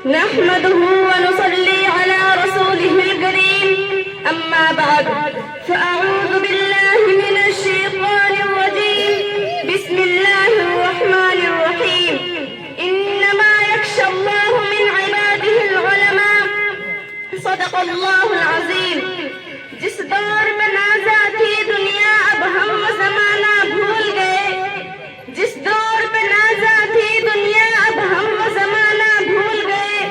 نحمده ونصلي على رسوله الكريم أما بعد فأعوذ بالله من الشيطان الرجيم بسم الله الرحمن الرحيم إنما يخشى الله من عباده العلماء صدق الله العظيم جس دور میں نازا تھی دنیا اب ہم زمانہ بھول گئے جس دور میں نازا تھی دنیا اب ہم زمانہ بھول گئے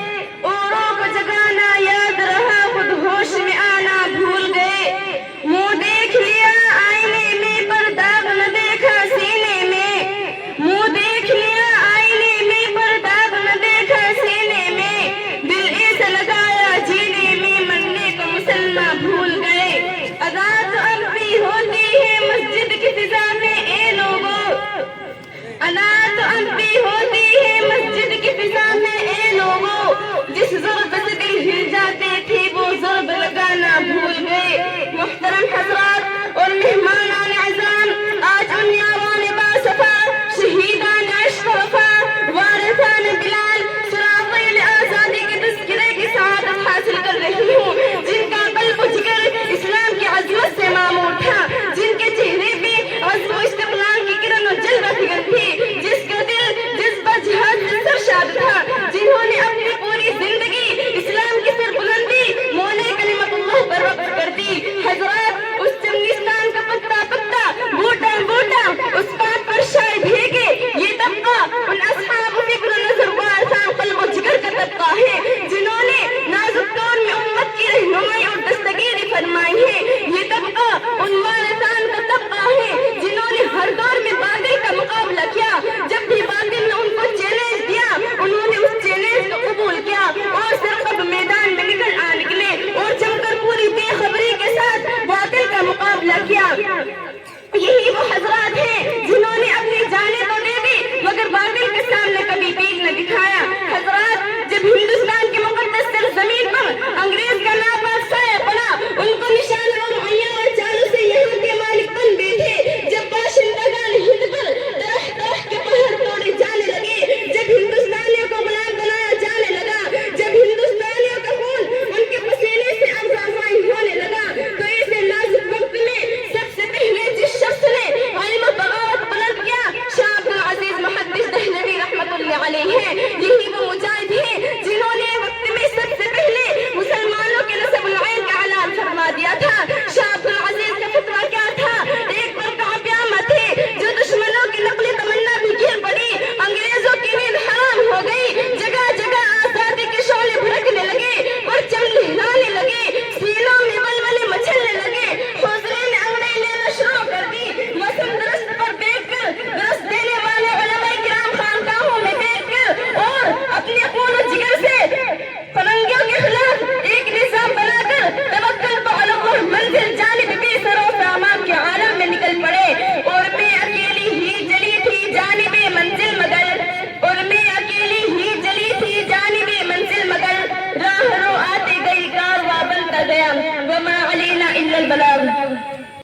اوروں کو جگانا یاد رہا خود ہوش میں آنا بھول گئے منہ دیکھ لیا آئینے میں پر داغ نہ دیکھا سینے میں منہ دیکھ لیا آئینے میں پر داغ نہ دیکھا سینے میں دل ایسا لگایا جینے میں مرنے کو مسلمان بھول گئے ادا تو اب بھی ہوتی ہے مسجد کی فضا میں اے لوگوں ادا تو اب بھی ہوتی ہے مسجد کی فضا میں اے لوگوں جس ضرورت